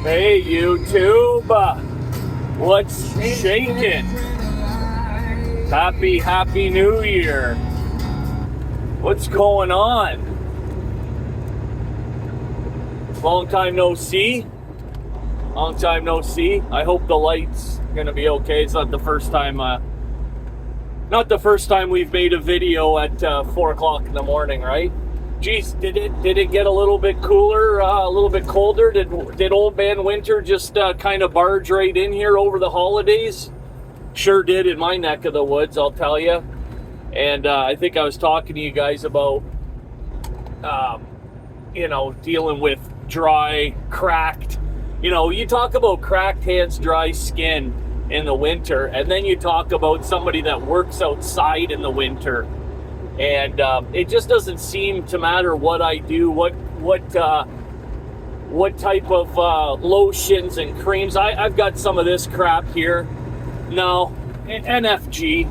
Hey YouTube, what's shaking? Happy New Year. What's going on? Long time no see. I hope the light's gonna be okay. It's not the first time we've made a video at 4 o'clock in the morning, right? Geez, did it get a little bit cooler, a little bit colder? Did old man winter just kind of barge right in here over the holidays? Sure did in my neck of the woods, I'll tell you. And I think I was talking to you guys about, dealing with dry, cracked. You talk about cracked hands, dry skin in the winter, and then you talk about somebody that works outside in the winter. And it just doesn't seem to matter what I do, what type of lotions and creams. I've got some of this crap here. No, NFG.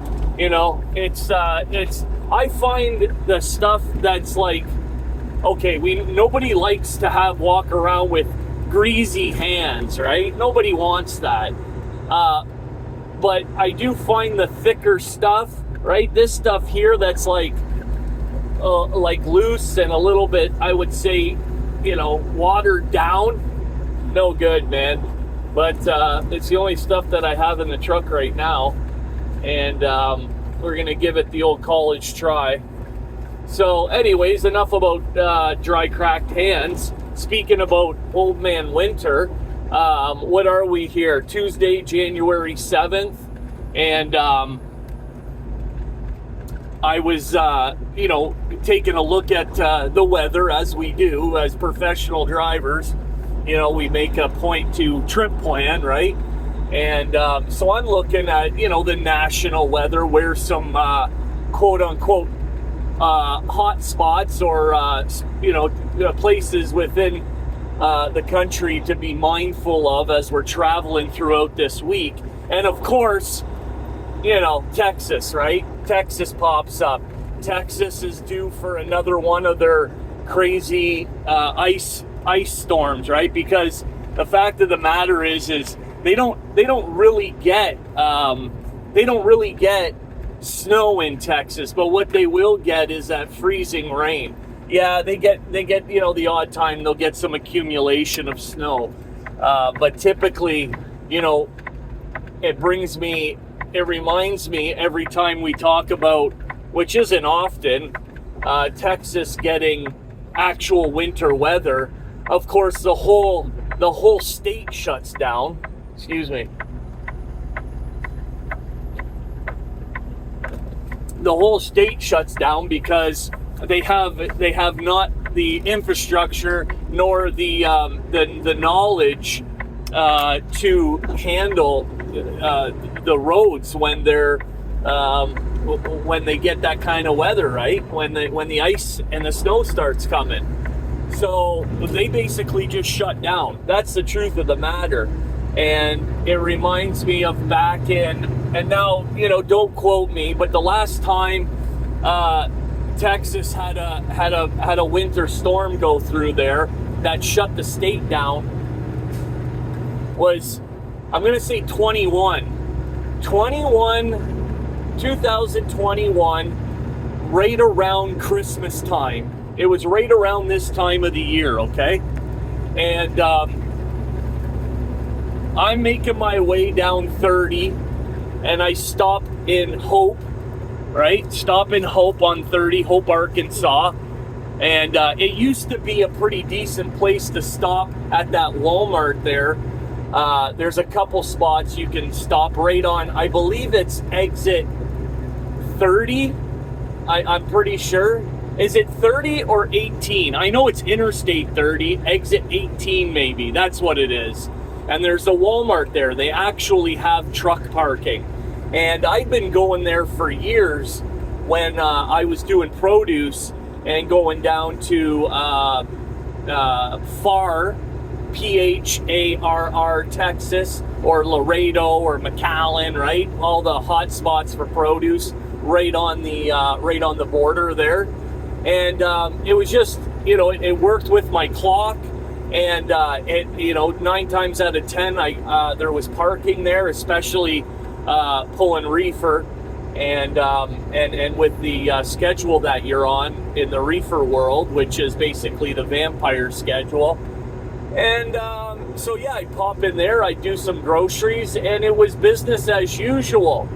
It's I find the stuff that's like, okay, nobody likes to walk around with greasy hands, right? Nobody wants that. But I do find the thicker stuff. Right, this stuff here that's like loose and a little bit, I would say, watered down. No good, man. But it's the only stuff that I have in the truck right now, and we're gonna give it the old college try. So, anyways, enough about dry, cracked hands. Speaking about old man winter, what are we here? Tuesday, January 7th, and I was, taking a look at the weather, as we do as professional drivers. We make a point to trip plan, right? And so I'm looking at, the national weather, where some quote-unquote hot spots or, places within the country to be mindful of as we're traveling throughout this week. And, of course, Texas, right? Texas pops up. Texas is due for another one of their crazy ice storms, right? Because the fact of the matter is they don't really get snow in Texas, but what they will get is that freezing rain. Yeah, they get the odd time they'll get some accumulation of snow, but typically, it reminds me every time we talk about, which isn't often, Texas getting actual winter weather. Of course, the whole state shuts down. Excuse me. The whole state shuts down because they have not the infrastructure nor the knowledge to handle the roads when they get that kind of weather, right? When the ice and the snow starts coming. So they basically just shut down. That's the truth of the matter. And it reminds me of back in, and now, don't quote me, but the last time Texas had a winter storm go through there that shut the state down was, I'm going to say 2021, right around Christmas time. It was right around this time of the year, okay? And I'm making my way down 30, and I stop in Hope, right? Stop in Hope on 30, Hope, Arkansas. And it used to be a pretty decent place to stop at that Walmart there. There's a couple spots you can stop right on. I believe it's exit 30. I'm pretty sure. Is it 30 or 18? I know it's Interstate 30, exit 18 maybe. That's what it is. And there's a Walmart there. They actually have truck parking. And I've been going there for years when I was doing produce and going down to PHARR, Texas, or Laredo or McAllen, right? All the hot spots for produce right on the border there. And it was just, it worked with my clock. And you know, 9 times out of 10, there was parking there, especially pulling reefer, and with the schedule that you're on in the reefer world, which is basically the vampire schedule. And so yeah, I pop in there, I do some groceries, and it was business as usual.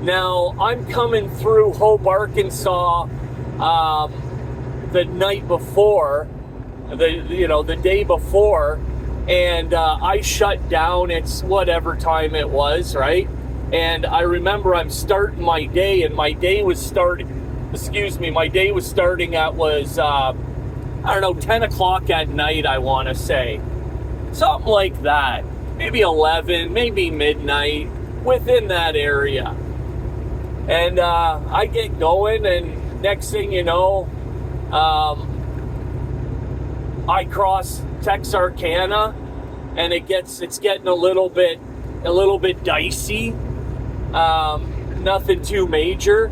Now I'm coming through Hope, Arkansas, the night before, the day before, and I shut down. It's whatever time it was, right? And I remember I'm starting my day, and my day was starting at I don't know, 10 o'clock at night, I want to say. Something like that. Maybe 11, maybe midnight, within that area. And I get going, and next thing you know, I cross Texarkana, and it's getting a little bit dicey. Nothing too major.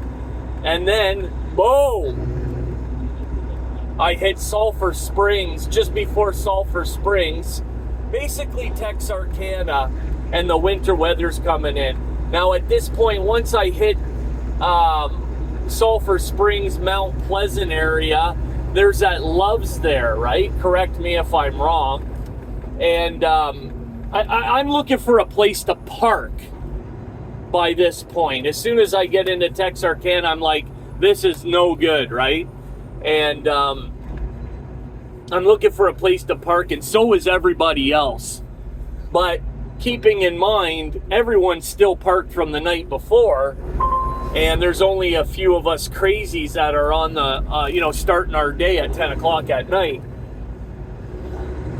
And then, boom! I hit Sulphur Springs, just before Sulphur Springs, basically Texarkana, and the winter weather's coming in. Now at this point, once I hit Sulphur Springs, Mount Pleasant area, there's that Love's there, right? Correct me if I'm wrong. And I'm looking for a place to park by this point. As soon as I get into Texarkana, I'm like, this is no good, right? And I'm looking for a place to park, and so is everybody else. But keeping in mind, everyone's still parked from the night before, and there's only a few of us crazies that are on the, starting our day at 10 o'clock at night.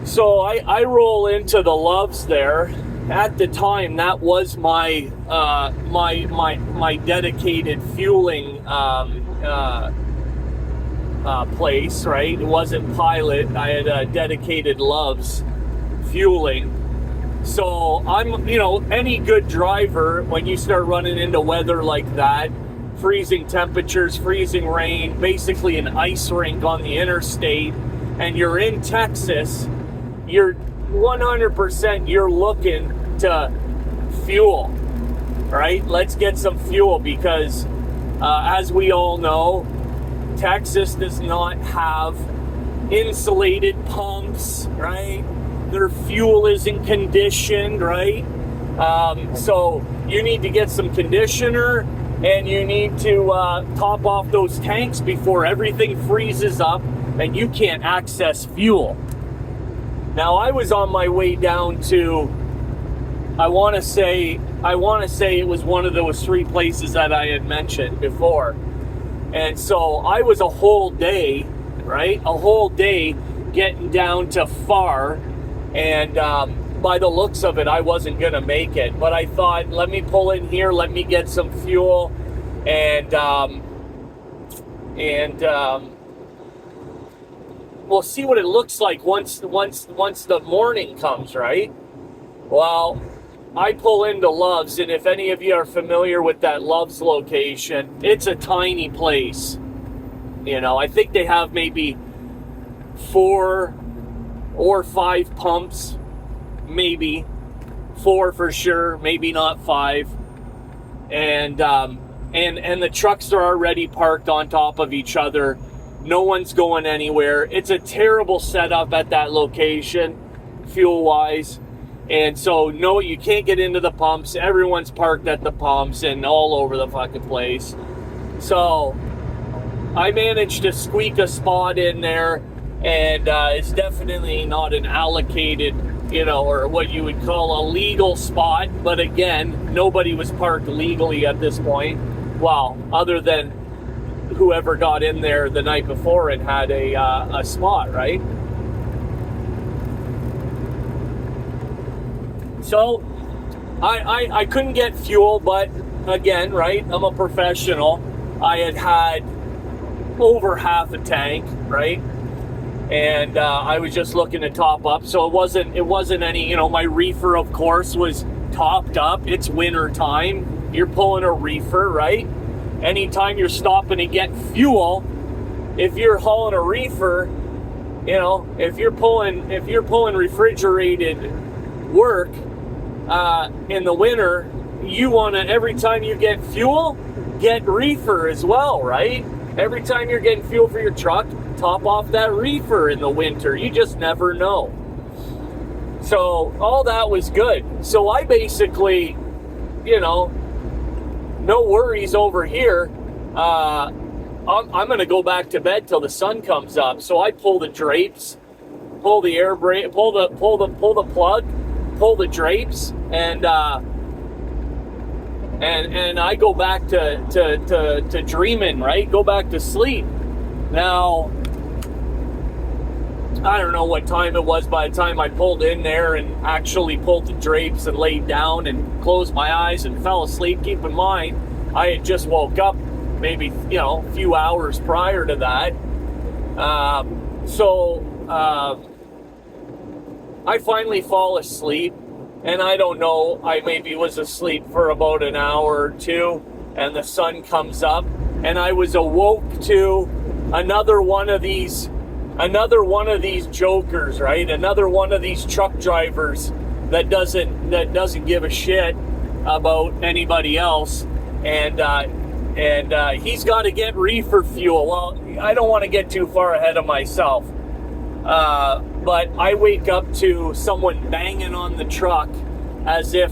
So I roll into the Love's there. At the time, that was my my dedicated fueling place, right? It wasn't Pilot. I had a dedicated Love's fueling. So I'm, any good driver, when you start running into weather like that, freezing temperatures, freezing rain, basically an ice rink on the interstate, and you're in Texas, you're 100% you're looking to fuel, right? Let's get some fuel, because as we all know, Texas does not have insulated pumps, right? Their fuel isn't conditioned, right? So you need to get some conditioner, and you need to top off those tanks before everything freezes up and you can't access fuel. Now I was on my way down to, I want to say it was one of those 3 places that I had mentioned before. And so I was a whole day, right? A whole day getting down to Far, and by the looks of it, I wasn't going to make it. But I thought, let me pull in here, let me get some fuel, and we'll see what it looks like once the morning comes, right? Well, I pull into Love's, and if any of you are familiar with that Love's location, it's a tiny place. I think they have maybe 4 or 5 pumps, maybe 4 for sure, maybe not 5. And the trucks are already parked on top of each other. No one's going anywhere. It's a terrible setup at that location, fuel-wise. And so, no, you can't get into the pumps. Everyone's parked at the pumps and all over the fucking place. So, I managed to squeak a spot in there, and it's definitely not an allocated, or what you would call a legal spot. But again, nobody was parked legally at this point. Well, other than whoever got in there the night before and had a spot, right? So I couldn't get fuel, but again, right, I'm a professional. I had over half a tank, right? And I was just looking to top up. So it wasn't any, my reefer, of course, was topped up. It's winter time. You're pulling a reefer, right? Anytime you're stopping to get fuel, if you're hauling a reefer, You know, if you're pulling refrigerated work in the winter, you want to, every time you get fuel, get reefer as well, right? Every time you're getting fuel for your truck, top off that reefer in the winter. You just never know. So all that was good. So I basically, you know, no worries over here. I'm going to go back to bed till the sun comes up. So I pull the drapes, pull the air brake, pull the plug, pull the drapes, and I go back to dreaming, right? Go back to sleep. Now, I don't know what time it was by the time I pulled in there and actually pulled the drapes and laid down and closed my eyes and fell asleep. Keep in mind, I had just woke up maybe, you know, a few hours prior to that. I finally fall asleep, and I don't know, I maybe was asleep for about an hour or two, and the sun comes up, and I was awoke to another one of these jokers, right? Another one of these truck drivers that doesn't give a shit about anybody else, and he's got to get reefer fuel. Well, I don't want to get too far ahead of myself, but I wake up to someone banging on the truck as if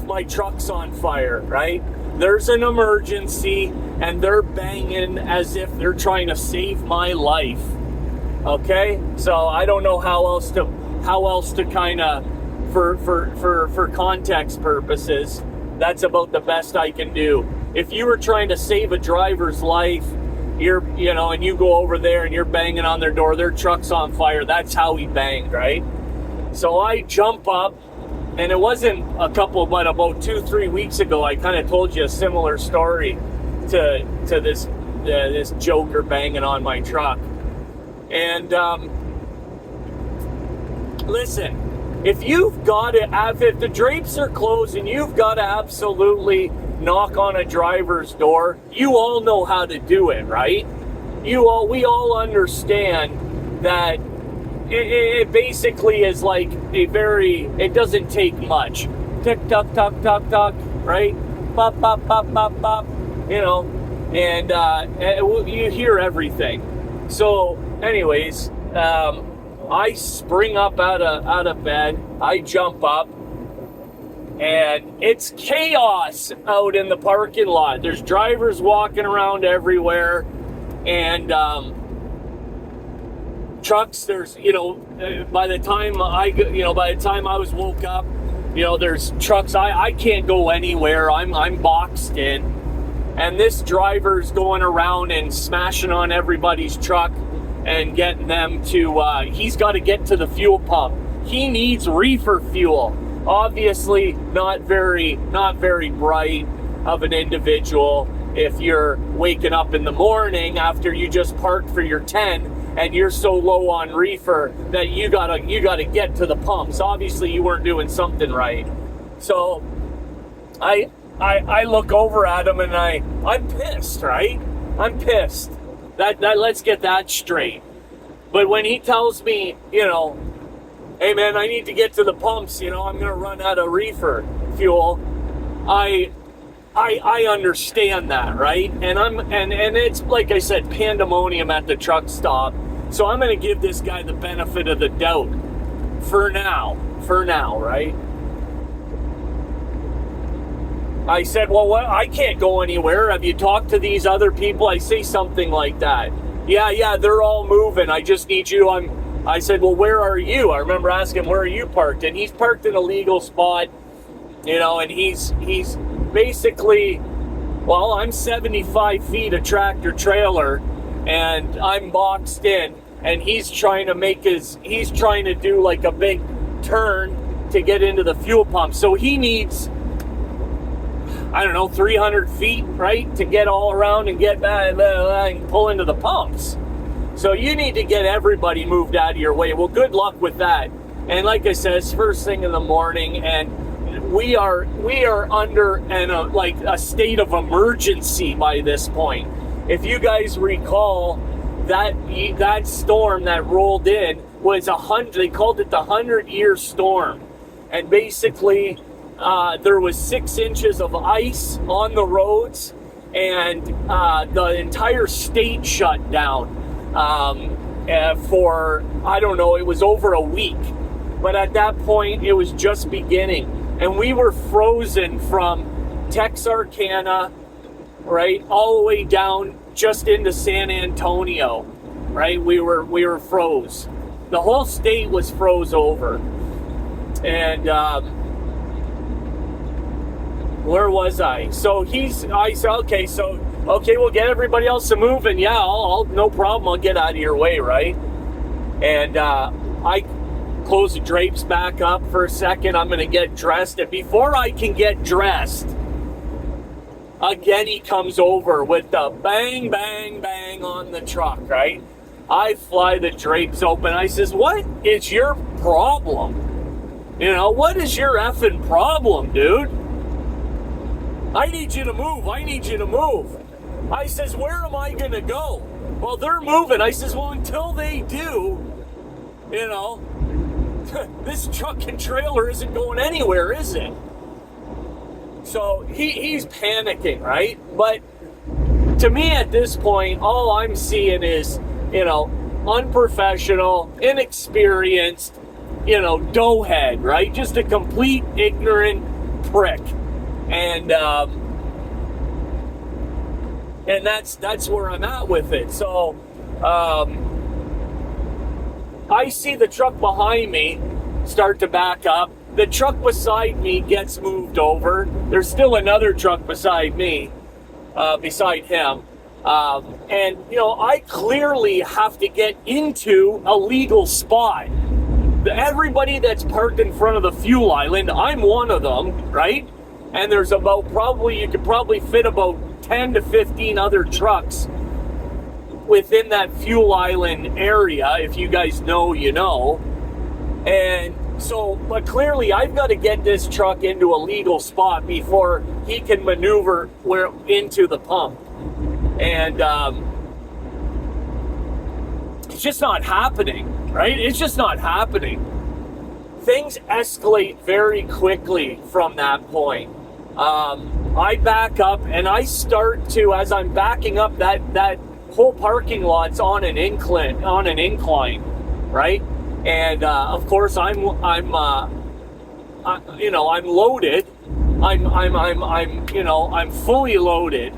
my truck's on fire, right? There's an emergency, and they're banging as if they're trying to save my life. Okay, so I don't know how else to kind of, for context purposes, that's about the best I can do. If you were trying to save a driver's life, and you go over there and you're banging on their door, their truck's on fire, that's how he banged, right? So I jump up, and it wasn't but about 2-3 weeks ago, I kind of told you a similar story to this joker banging on my truck. And listen, if the drapes are closed and you've got to absolutely knock on a driver's door, you all know how to do it, right? We all understand that it basically is like it doesn't take much. Tick tock tock tock tock, right? Pop pop pop pop pop, you know, and you hear everything. So anyways, I spring up out of bed, I jump up, and it's chaos out in the parking lot. There's drivers walking around everywhere, and trucks. There's, by the time I was woke up, there's trucks. I can't go anywhere. I'm boxed in, and this driver's going around and smashing on everybody's truck and getting them to, he's got to get to the fuel pump. He needs reefer fuel. Obviously not very bright of an individual if you're waking up in the morning after you just parked for your 10 and you're so low on reefer that you gotta get to the pumps. Obviously you weren't doing something right. So I look over at him and I'm pissed, right? I'm pissed. That let's get that straight. But when he tells me, hey man, I need to get to the pumps, I'm gonna run out of reefer fuel, I understand that, right? And it's like I said, pandemonium at the truck stop. So I'm gonna give this guy the benefit of the doubt for now, right? I said, well, I can't go anywhere. Have you talked to these other people? I say something like that. Yeah, they're all moving. I just need you. I said, well, where are you? I remember asking him, where are you parked? And he's parked in a legal spot, and he's basically, well, I'm 75 feet of tractor trailer and I'm boxed in, and he's trying to do like a big turn to get into the fuel pump. So he needs, 300 feet, right, to get all around and get back and pull into the pumps. So you need to get everybody moved out of your way. Well, good luck with that. And like I said, it's first thing in the morning, and we are under a state of emergency by this point. If you guys recall, that storm that rolled in was they called it the 100-year storm. And basically, there was 6 inches of ice on the roads, and the entire state shut down for, I don't know, it was over a week. But at that point, it was just beginning. And we were frozen from Texarkana, right, all the way down just into San Antonio, right? We were froze. The whole state was froze over. And where was I? So I said, okay, we'll get everybody else to move, and yeah, I'll no problem, I'll get out of your way, right? And I close the drapes back up for a second. I'm gonna get dressed, and before I can get dressed, again he comes over with the bang, bang, bang on the truck, right? I fly the drapes open. I says, what is your problem? You know, what is your effing problem, dude? I need you to move. I need you to move. I says, where am I going to go? Well, they're moving. I says, well, until they do, you know, this truck and trailer isn't going anywhere, is it? So he's panicking, right? But to me at this point, all I'm seeing is, you know, unprofessional, inexperienced, you know, doughhead, right? Just a complete ignorant prick. And that's where I'm at with it. So I see the truck behind me start to back up. The truck beside me gets moved over. There's still another truck beside me, beside him. And, you know, I clearly have to get into a legal spot. Everybody that's parked in front of the fuel island, I'm one of them, right? And there's you could probably fit about 10 to 15 other trucks within that fuel island area. If you guys know, you know. And so, but clearly I've got to get this truck into a legal spot before he can maneuver into the pump. And it's just not happening, right? It's just not happening. Things escalate very quickly from that point. I back up and I start to, as I'm backing up, that whole parking lot's on an incline, right? And of course I'm loaded. I'm fully loaded,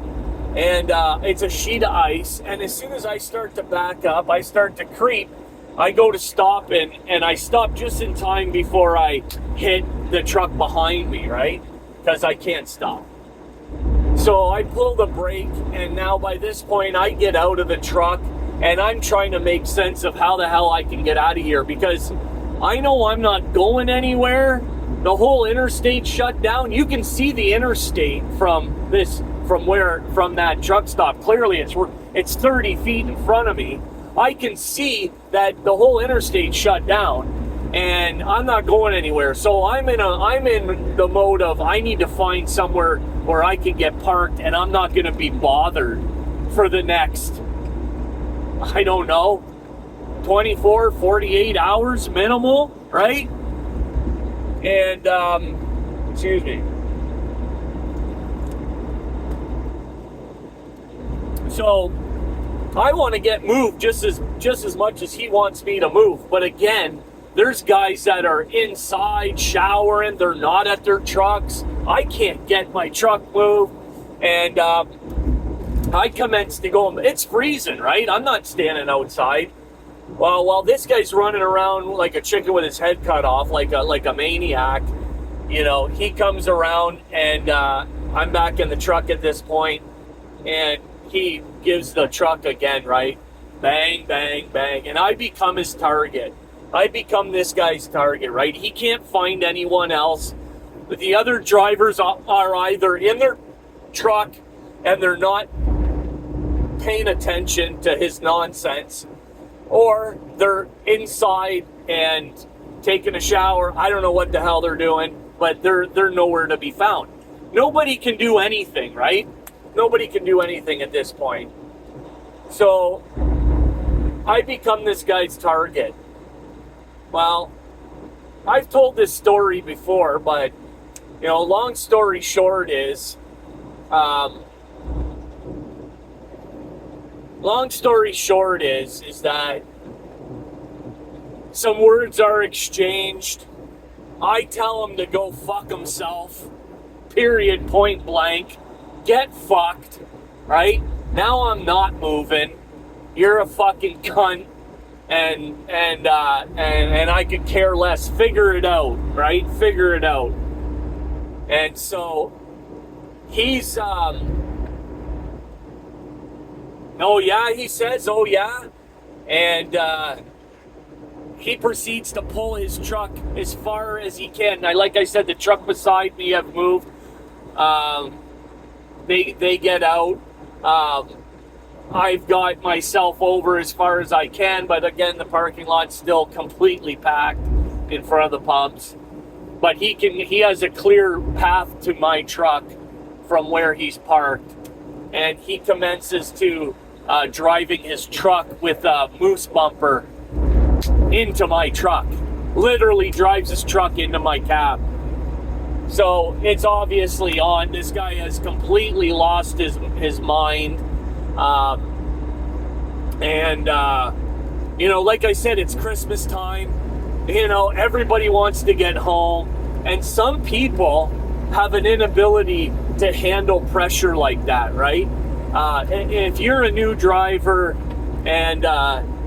and it's a sheet of ice. And as soon as I start to back up, I start to creep. I go to stop, and I stop just in time before I hit the truck behind me, right? Because I can't stop. So I pull the brake, and now by this point I get out of the truck, and I'm trying to make sense of how the hell I can get out of here, because I know I'm not going anywhere. The whole interstate shut down. You can see the interstate from that truck stop. Clearly it's 30 feet in front of me. I can see that the whole interstate shut down, and I'm not going anywhere. So I'm in the mode of I need to find somewhere where I can get parked, and I'm not going to be bothered for the next, I don't know, 24, 48 hours minimal, right? And excuse me. So I want to get moved just as much as he wants me to move. But again, there's guys that are inside showering. They're not at their trucks. I can't get my truck moved. And I commence to go. It's freezing, right? I'm not standing outside. Well, while this guy's running around like a chicken with his head cut off, like a maniac, you know, he comes around, and I'm back in the truck at this point, and he gives the truck again, right? Bang, bang, bang. And I become his target. I become this guy's target, right? He can't find anyone else. But the other drivers are either in their truck and they're not paying attention to his nonsense, or they're inside and taking a shower. I don't know what the hell they're doing, but they're nowhere to be found. Nobody can do anything, right? Nobody can do anything at this point. So I become this guy's target. Well, I've told this story before, but, you know, long story short is, is that some words are exchanged. I tell him to go fuck himself, period, point blank. Get fucked, right? Now I'm not moving. You're a fucking cunt, and I could care less. Figure it out, right? Figure it out. And so he's oh yeah, he says, oh yeah, and he proceeds to pull his truck as far as he can. Like I said, the truck beside me have moved. They get out. I've got myself over as far as I can, but again, the parking lot's still completely packed in front of the pumps. But he has a clear path to my truck from where he's parked, and he commences to driving his truck with a moose bumper into my truck. Literally drives his truck into my cab. So it's obviously on. This guy has completely lost his mind. You know, like I said, it's Christmas time. You know, everybody wants to get home. And some people have an inability to handle pressure like that, right? If you're a new driver and,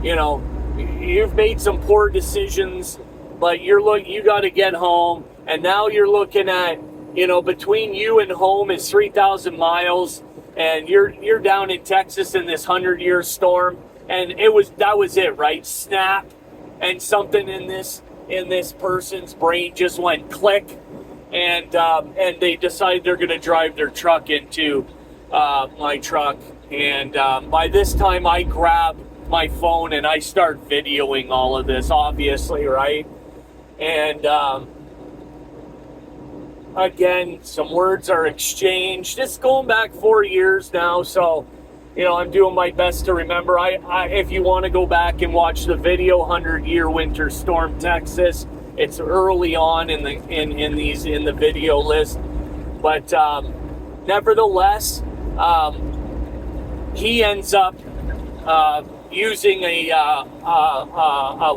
you know, you've made some poor decisions, but you got to get home, and now you're looking at, you know, between you and home is 3,000 miles, and you're down in Texas in this 100-year storm, and that was it, right? Snap, and something in this person's brain just went click, and they decide they're going to drive their truck into my truck, and by this time I grab my phone and I start videoing all of this, obviously, right? And again, some words are exchanged. It's going back 4 years now, so, you know, I'm doing my best to remember. If you want to go back and watch the video, 100-year winter storm Texas, it's early on in the video list. But nevertheless, he ends up using a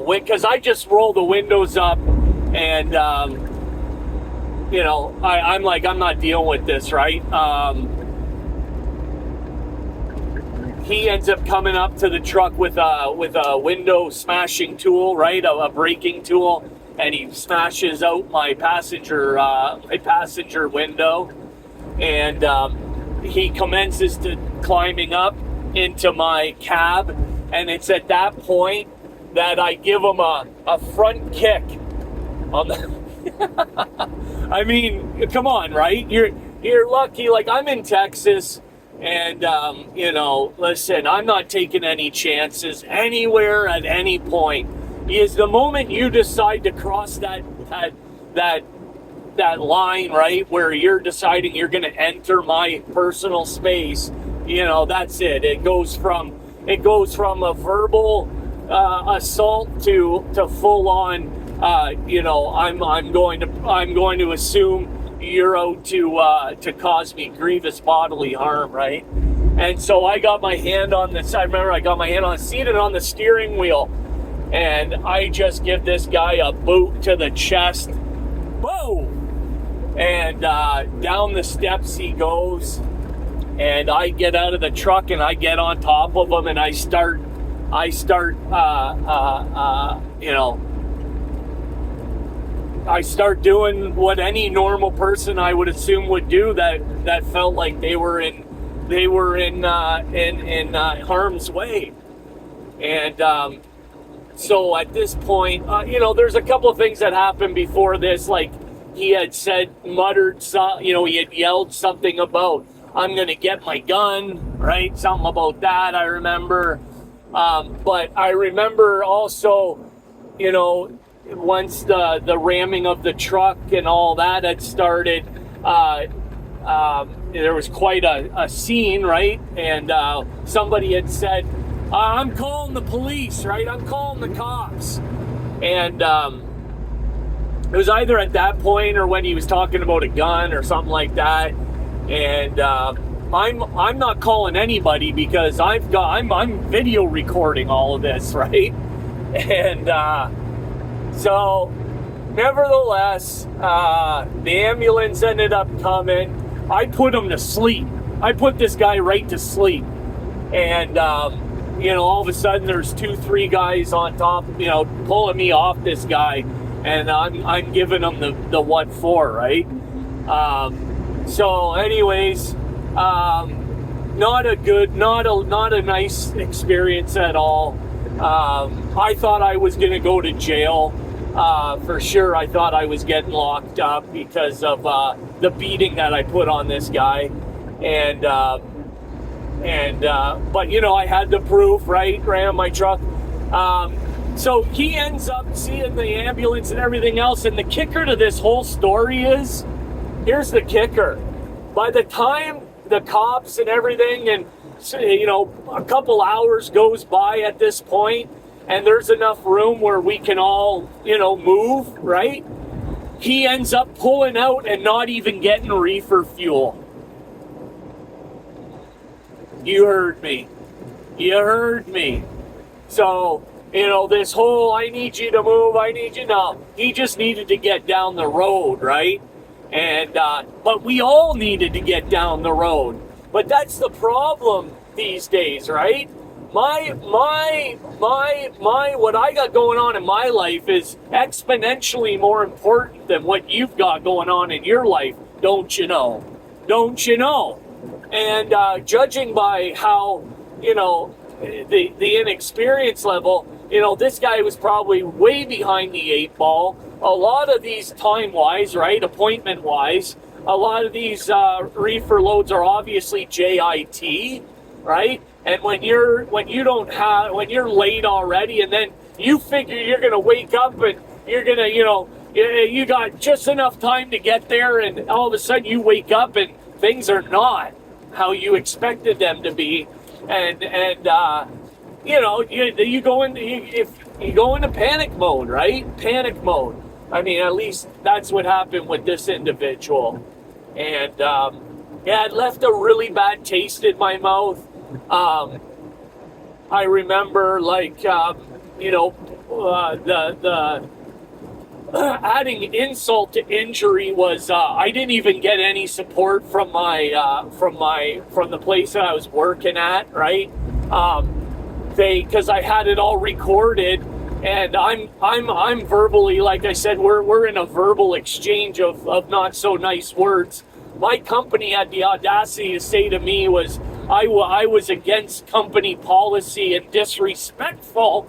wEeK, because I just roll the windows up, and you know, I'm like, I'm not dealing with this, right? He ends up coming up to the truck with a window smashing tool, right? A braking tool, and he smashes out my passenger window, and he commences to climbing up into my cab, and it's at that point that I give him a front kick on the I mean, come on, right? You're lucky. Like, I'm in Texas, and you know, listen, I'm not taking any chances anywhere at any point. Is the moment you decide to cross that line, right, where you're deciding you're going to enter my personal space, you know, that's it. It goes from a verbal assault to full on. You know, I'm going to assume you're out to cause me grievous bodily harm, right? And so I got my hand on this. I remember I got my hand seated on the steering wheel, and I just give this guy a boot to the chest. Boom! And down the steps he goes, and I get out of the truck and I get on top of him, and I start, you know, I start doing what any normal person I would assume would do that felt like they were in harm's way. And so at this point, you know, there's a couple of things that happened before this. Like, he had muttered, you know, he had yelled something about, I'm going to get my gun, right? Something about that, I remember. But I remember also, you know, once the ramming of the truck and all that had started, there was quite a scene, right? And somebody had said, I'm calling the police, right? I'm calling the cops. And it was either at that point or when he was talking about a gun or something like that. And I'm not calling anybody because I'm video recording all of this, right? And so nevertheless, the ambulance ended up coming. I put him to sleep. I put this guy right to sleep. And all of a sudden there's 2-3 guys on top, pulling me off this guy, and I'm giving them the what for, right? So anyways, not a nice experience at all. I thought I was gonna go to jail. For sure, I thought I was getting locked up because of the beating that I put on this guy, but I had the proof, right? Ran my truck. So he ends up seeing the ambulance and everything else. And the kicker to this whole story is, here's the kicker. By the time the cops and everything, and a couple hours goes by at this point, and there's enough room where we can all, move, right? He ends up pulling out and not even getting reefer fuel. You heard me. So, this whole, I need you to move, no. He just needed to get down the road, right? And, but we all needed to get down the road. But that's the problem these days, right? What I got going on in my life is exponentially more important than what you've got going on in your life, don't you know? And judging by how, the inexperience level, this guy was probably way behind the 8 ball. A lot of these time-wise, right, appointment-wise, a lot of these reefer loads are obviously JIT, right? And when you're late already, and then you figure you're gonna wake up and you're gonna, you got just enough time to get there, and all of a sudden you wake up and things are not how you expected them to be, and you go into panic mode, right? Panic mode. I mean, at least that's what happened with this individual, and it left a really bad taste in my mouth. I remember, the adding insult to injury was I didn't even get any support from the place that I was working at, right? Because I had it all recorded, and I'm verbally, like I said, we're in a verbal exchange of not so nice words. My company had the audacity to say to me I was against company policy and disrespectful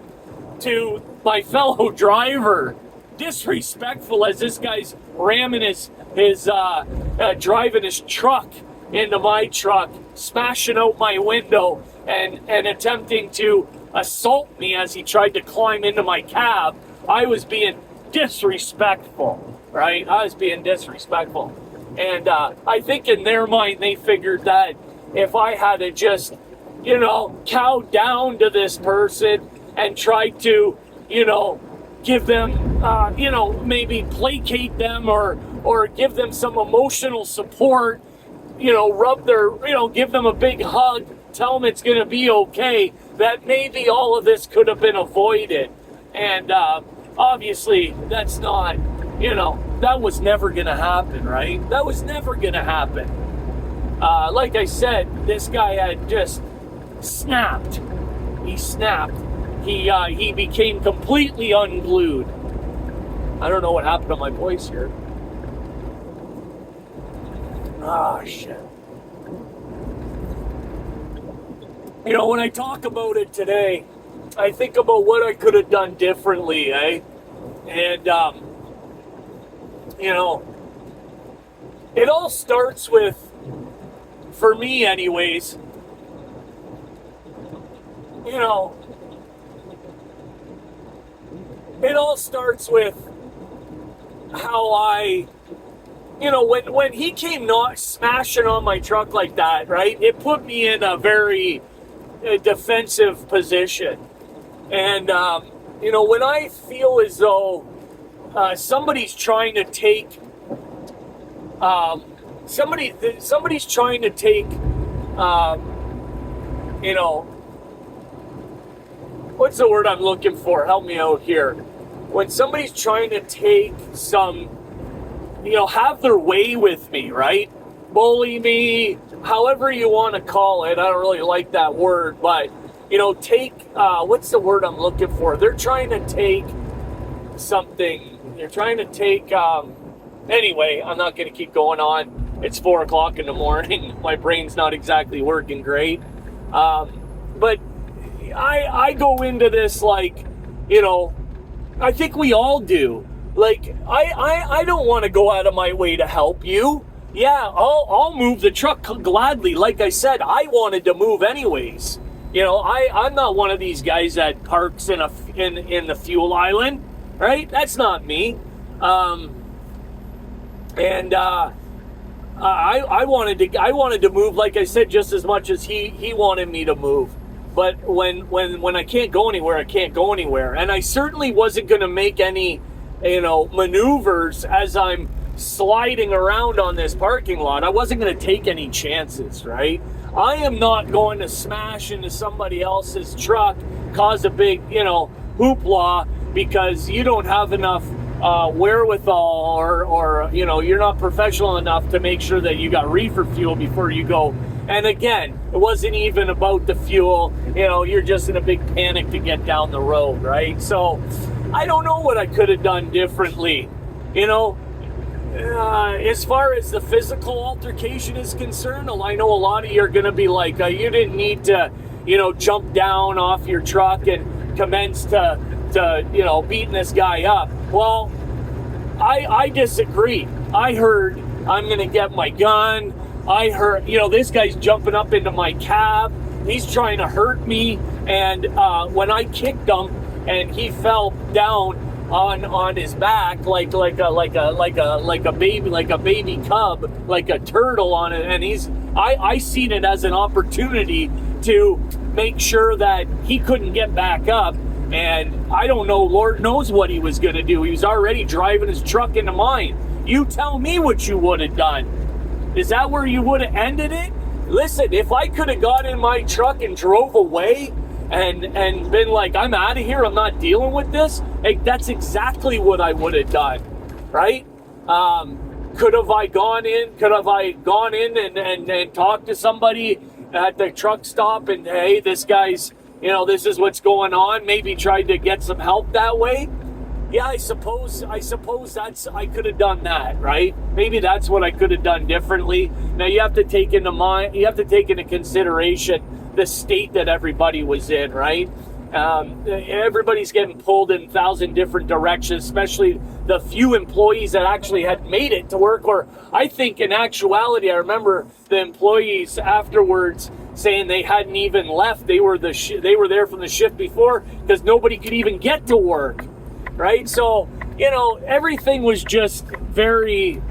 to my fellow driver. Disrespectful, as this guy's ramming his driving his truck into my truck, smashing out my window, and attempting to assault me as he tried to climb into my cab. I was being disrespectful, right? I was being disrespectful. And I think in their mind, they figured that if I had to just, cow down to this person and try to, give them, maybe placate them or give them some emotional support, give them a big hug, tell them it's going to be okay, that maybe all of this could have been avoided. And obviously, that's not, that was never going to happen, right? That was never going to happen. Like I said, this guy had just snapped. He snapped. He became completely unglued. I don't know what happened to my voice here. Shit. When I talk about it today, I think about what I could have done differently, eh? And, it all starts with, for me anyways, it all starts with how I, when he came not smashing on my truck like that, right? It put me in a very a defensive position. And, you know, when I feel as though somebody's trying to take, somebody's trying to take, you know, what's the word I'm looking for? Help me out here. When somebody's trying to take some, you know, have their way with me, right? Bully me, however you want to call it. I don't really like that word, but, you know, take, what's the word I'm looking for? They're trying to take something. They're trying to take, anyway, I'm not going to keep going on. It's 4 o'clock in the morning. My brain's not exactly working great. But I go into this like, you know, I think we all do. Like, I don't want to go out of my way to help you. Yeah, I'll move the truck gladly. Like I said, I wanted to move anyways. You know, I'm not one of these guys that parks in the fuel island, right? That's not me. I wanted to move, like I said, just as much as he wanted me to move. But when I can't go anywhere, I can't go anywhere. And I certainly wasn't going to make any, you know, maneuvers as I'm sliding around on this parking lot. I wasn't going to take any chances, right? I am not going to smash into somebody else's truck, cause a big, you know, hoopla because you don't have enough wherewithal or, you know, you're not professional enough to make sure that you got reefer fuel before you go. And again, it wasn't even about the fuel. You know, you're just in a big panic to get down the road, right? So I don't know what I could have done differently. You know, as far as the physical altercation is concerned, I know a lot of you are going to be like, you didn't need to, you know, jump down off your truck and commence to you know, beating this guy up. Well, I disagree. I heard I'm going to get my gun. I heard, you know, this guy's jumping up into my cab. He's trying to hurt me. And when I kicked him and he fell down on his back like a baby cub, like a turtle on it, and I seen it as an opportunity to make sure that he couldn't get back up. And I don't know, Lord knows what he was going to do. He was already driving his truck into mine. You tell me what you would have done. Is that where you would have ended it? Listen, if I could have got in my truck and drove away and been like, I'm out of here, I'm not dealing with this, hey, that's exactly what I would have done, right? Could have I gone in and talked to somebody at the truck stop and, hey, this guy's, you know, this is what's going on, maybe tried to get some help that way? Yeah, I suppose I could have done that, right? Maybe that's what I could have done differently. Now you have to take into consideration the state that everybody was in, right? Everybody's getting pulled in 1,000 different directions, especially the few employees that actually had made it to work. Or I think in actuality, I remember the employees afterwards saying they hadn't even left. They were there from the shift before because nobody could even get to work. Right? So, you know, everything was just very,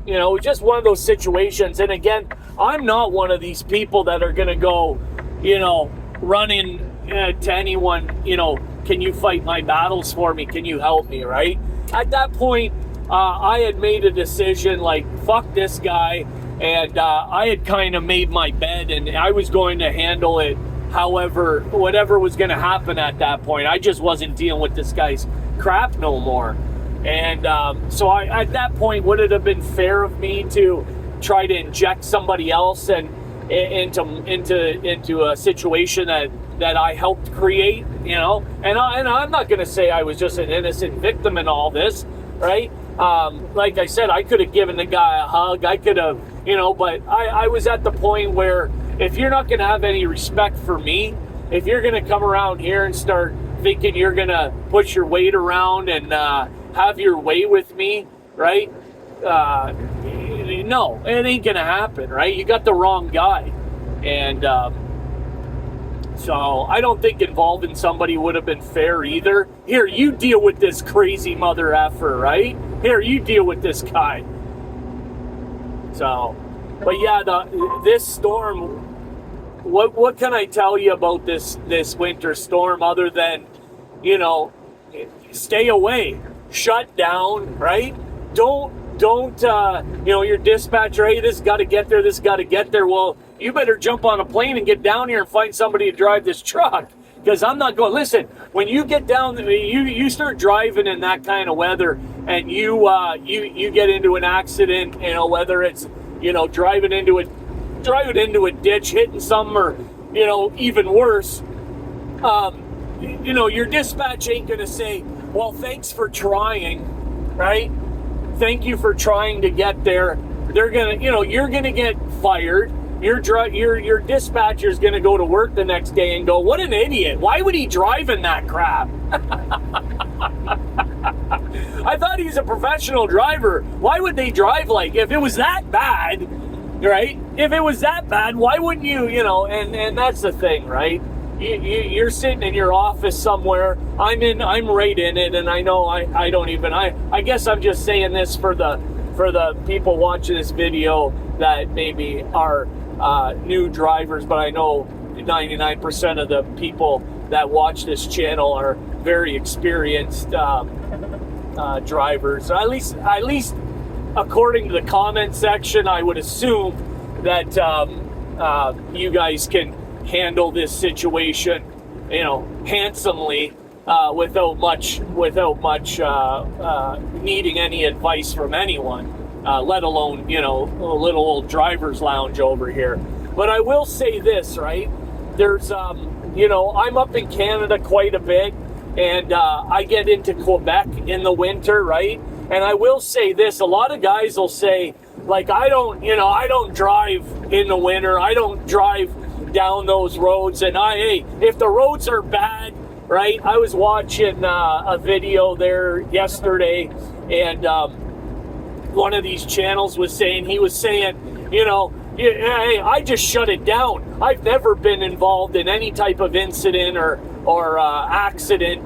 you know, just one of those situations. And again, I'm not one of these people that are going to go, you know, running to anyone, you know, can you fight my battles for me? Can you help me? Right? At that point, I had made a decision like, fuck this guy. And I had kind of made my bed and I was going to handle it. However, whatever was going to happen at that point, I just wasn't dealing with this guy's crap no more. And so at that point, would it have been fair of me to try to inject somebody else and into a situation that I helped create, you know? And I'm not going to say I was just an innocent victim in all this, right? Like I said, I could have given the guy a hug. I could have, you know, but I was at the point where if you're not going to have any respect for me, if you're going to come around here and start thinking you're going to push your weight around and have your way with me, right? No, it ain't going to happen, right? You got the wrong guy. And so I don't think involving somebody would have been fair either. Here, you deal with this crazy mother effer, right? Here, you deal with this guy. So, but yeah, this storm what can I tell you about this winter storm other than, stay away, shut down, right? Don't your dispatcher, hey, this got to get there. Well, you better jump on a plane and get down here and find somebody to drive this truck, because I'm not going. Listen, when you get down, you start driving in that kind of weather, and you get into an accident, whether it's driving into a ditch, hitting something, or even worse. Your dispatch ain't gonna say, well, thanks for trying, right? Thank you for trying to get there. They're gonna, you're gonna get fired. Your dispatcher's gonna go to work the next day and go, what an idiot. Why would he drive in that crap? I thought he's a professional driver. Why would they drive if it was that bad, right? If it was that bad, why wouldn't you, and that's the thing, right? You're sitting in your office somewhere. I'm right in it, and I know I guess I'm just saying this for the people watching this video that maybe are new drivers, but I know 99% of the people that watch this channel are very experienced drivers. At least according to the comment section, I would assume that you guys can handle this situation, handsomely, without much needing any advice from anyone, let alone a little old driver's lounge over here. But I will say this, right? There's I'm up in Canada quite a bit, and I get into Quebec in the winter, right? And I will say this: a lot of guys will say, I don't drive in the winter. I don't drive down those roads. And if the roads are bad, right? I was watching a video there yesterday, and one of these channels was saying, hey, I just shut it down. I've never been involved in any type of incident or accident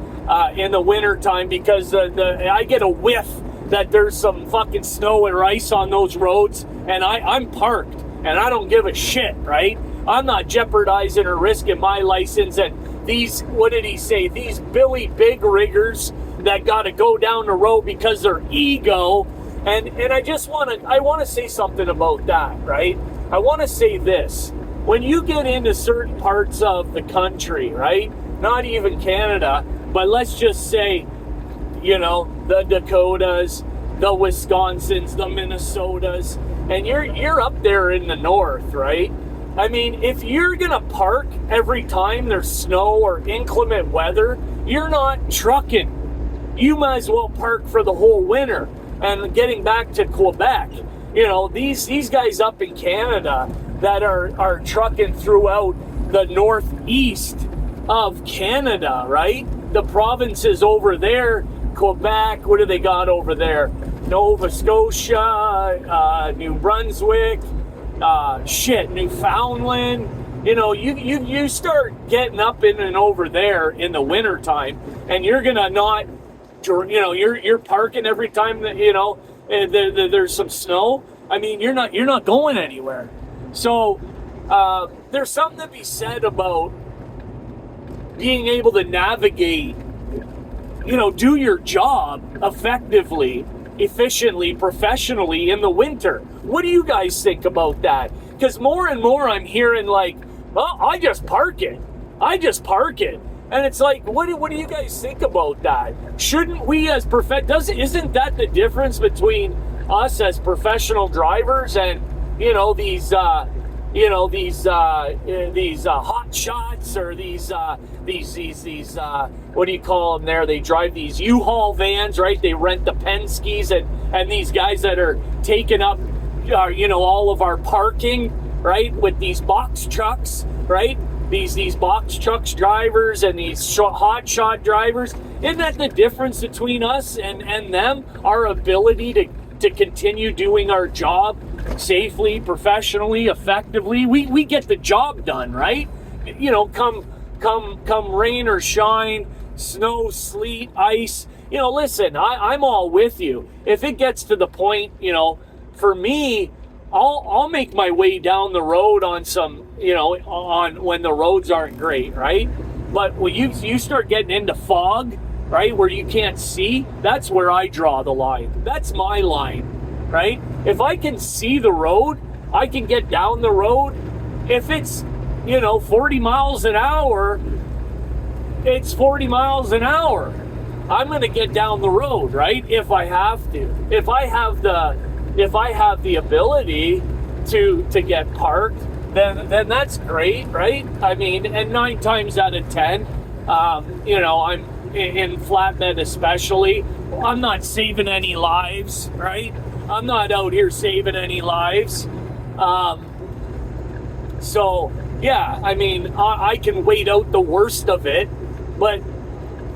in the wintertime because I get a whiff that there's some fucking snow or ice on those roads, and I'm parked, and I don't give a shit, right? I'm not jeopardizing or risking my license. And these, what did he say? These Billy Big Riggers that got to go down the road because they're ego. And I want to say something about that, right? I want to say this. When you get into certain parts of the country, right? Not even Canada, but let's just say, the Dakotas, the Wisconsins, the Minnesotas, and you're up there in the north, right? I mean, if you're going to park every time there's snow or inclement weather, you're not trucking. You might as well park for the whole winter. And getting back to Quebec, these guys up in Canada that are trucking throughout the northeast of Canada, right? The provinces over there, Quebec, what do they got over there? Nova Scotia, New Brunswick, Newfoundland. You start getting up in and over there in the wintertime, and you're gonna not, you're parking every time that there's some snow. I mean, you're not going anywhere. So there's something to be said about being able to navigate, do your job effectively, efficiently, professionally in the winter. What do you guys think about that? Because more and more I'm hearing I just park it. And it's like, what do you guys think about that? Shouldn't we as isn't that the difference between us as professional drivers and, these hot shots or these what do you call them there? They drive these U-Haul vans, right? They rent the Penske's and these guys that are taking up, all of our parking, right? With these box trucks, right? These box trucks drivers and these hot shot drivers. Isn't that the difference between us and them? Our ability to continue doing our job safely, professionally, effectively. We get the job done, right? Come rain or shine, snow, sleet, ice. Listen, I'm all with you. If it gets to the point, for me, I'll make my way down the road on some, on when the roads aren't great, right? But when you start getting into fog, right, where you can't see, that's where I draw the line. That's my line, right? If I can see the road, I can get down the road. If it's, 40 miles an hour, it's 40 miles an hour. I'm going to get down the road, right? If I have to. If I have the ability to get parked, then that's great, right? I mean, and 9 times out of 10, I'm in flatbed especially, I'm not saving any lives, right? I'm not out here saving any lives. So, yeah, I mean, I can wait out the worst of it, but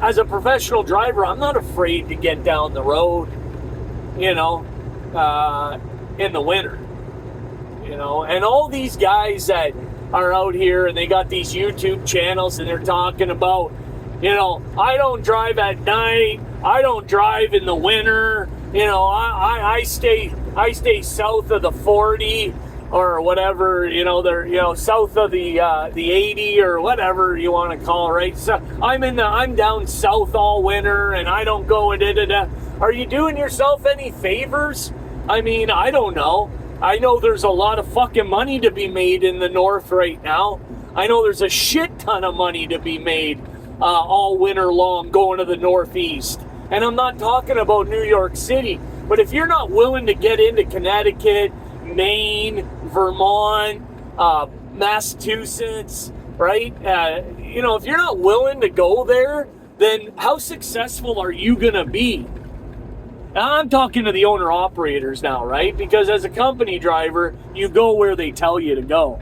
as a professional driver, I'm not afraid to get down the road, in the winter, and all these guys that are out here and they got these YouTube channels and they're talking about, I don't drive at night, I don't drive in the winter, I stay south of the 40 or whatever, they're, south of the 80 or whatever you want to call it, right? So I'm down south all winter and I don't go and da-da-da. Are you doing yourself any favors? I mean, I don't know. I know there's a lot of fucking money to be made in the north right now. I know there's a shit ton of money to be made all winter long going to the northeast. And I'm not talking about New York City, but if you're not willing to get into Connecticut, Maine, Vermont, Massachusetts, right? If you're not willing to go there, then how successful are you going to be? Now, I'm talking to the owner-operators now, right? Because as a company driver, you go where they tell you to go,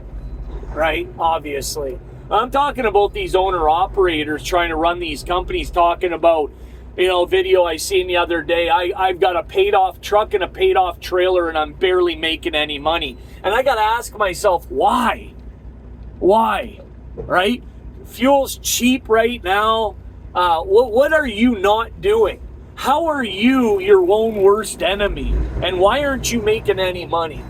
right? Obviously. I'm talking about these owner-operators trying to run these companies, talking about, video I seen the other day. I've got a paid-off truck and a paid-off trailer, and I'm barely making any money. And I got to ask myself, why? Why? Right? Fuel's cheap right now. What are you not doing? How are you your own worst enemy? And why aren't you making any money?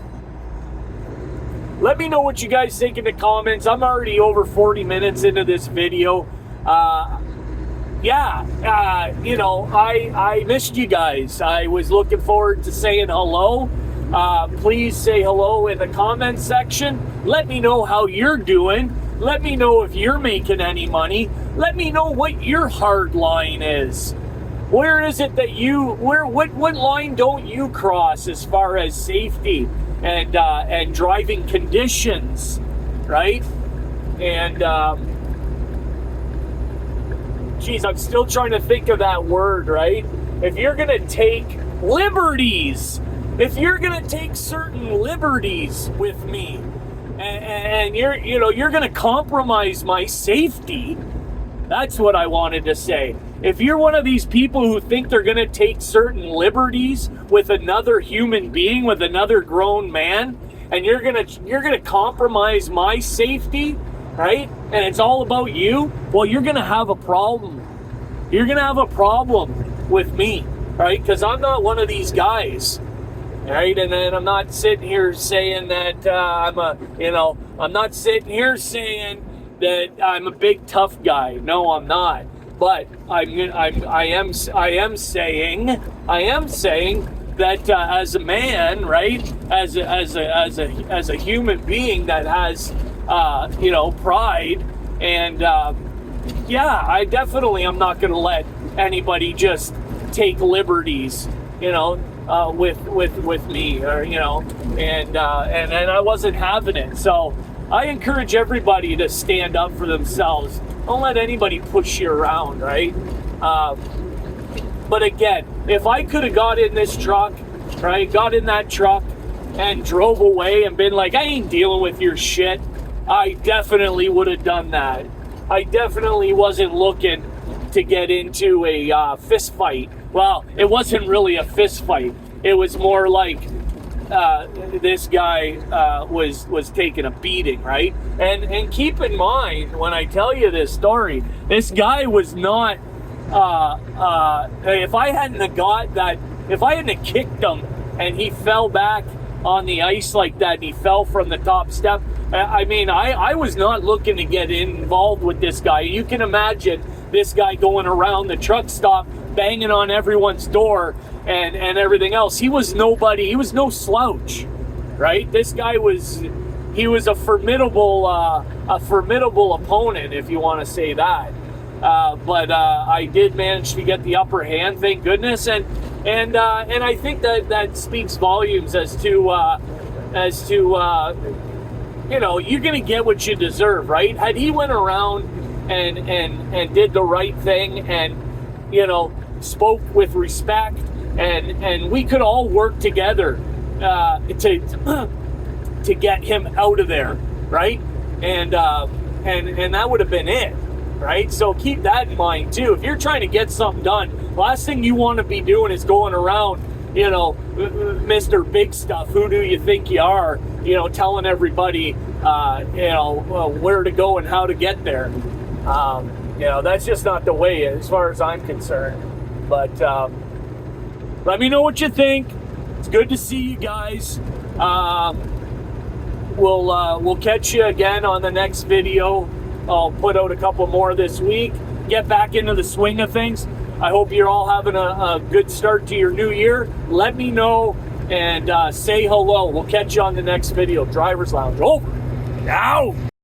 Let me know what you guys think in the comments. I'm already over 40 minutes into this video. I missed you guys. I was looking forward to saying hello. Please say hello in the comment section. Let me know how you're doing. Let me know if you're making any money. Let me know what your hard line is. Where is it that what line don't you cross as far as safety and driving conditions, right? And I'm still trying to think of that word, right? If you're gonna take liberties, if you're gonna take certain liberties with me, and you're gonna compromise my safety, that's what I wanted to say. If you're one of these people who think they're going to take certain liberties with another human being, with another grown man, and you're going to compromise my safety, right? And it's all about you, well, you're going to have a problem. You're going to have a problem with me, right? Because I'm not one of these guys, right? And then I'm not sitting here saying that I'm not sitting here saying that I'm a big tough guy. No, I'm not. But I am saying that as a man, right, as a human being that has pride, and I definitely am not going to let anybody just take liberties, with me, or and I wasn't having it. So I encourage everybody to stand up for themselves. Don't let anybody push you around, right? But again, if I could have got in this truck, right, got in that truck and drove away and been like, I ain't dealing with your shit, I definitely would have done that. I definitely wasn't looking to get into a fist fight. Well, it wasn't really a fist fight. It was more like this guy was taking a beating, right? And keep in mind, when I tell you this story, this guy was not, if I hadn't have kicked him and he fell back on the ice like that, and he fell from the top step. I mean, I was not looking to get involved with this guy. You can imagine this guy going around the truck stop, banging on everyone's door and everything else. He was nobody. He was no slouch, right? This guy was, he was a formidable opponent, if you want to say that. But I did manage to get the upper hand, thank goodness, and I think that speaks volumes as to you know, you're gonna get what you deserve, right? Had he went around and did the right thing, and you know, spoke with respect, and we could all work together to get him out of there, right? And that would have been it. Right? So keep that in mind too. If you're trying to get something done, last thing you want to be doing is going around, you know, Mr. Big Stuff, who do you think you are, you know, telling everybody, you know, where to go and how to get there. You know, that's just not the way as far as I'm concerned. But let me know what you think. It's good to see you guys. We'll catch you again on the next video. I'll put out a couple more this week, get back into the swing of things. I hope you're all having a good start to your new year. Let me know and say hello. We'll catch you on the next video. Driver's Lounge over. Now.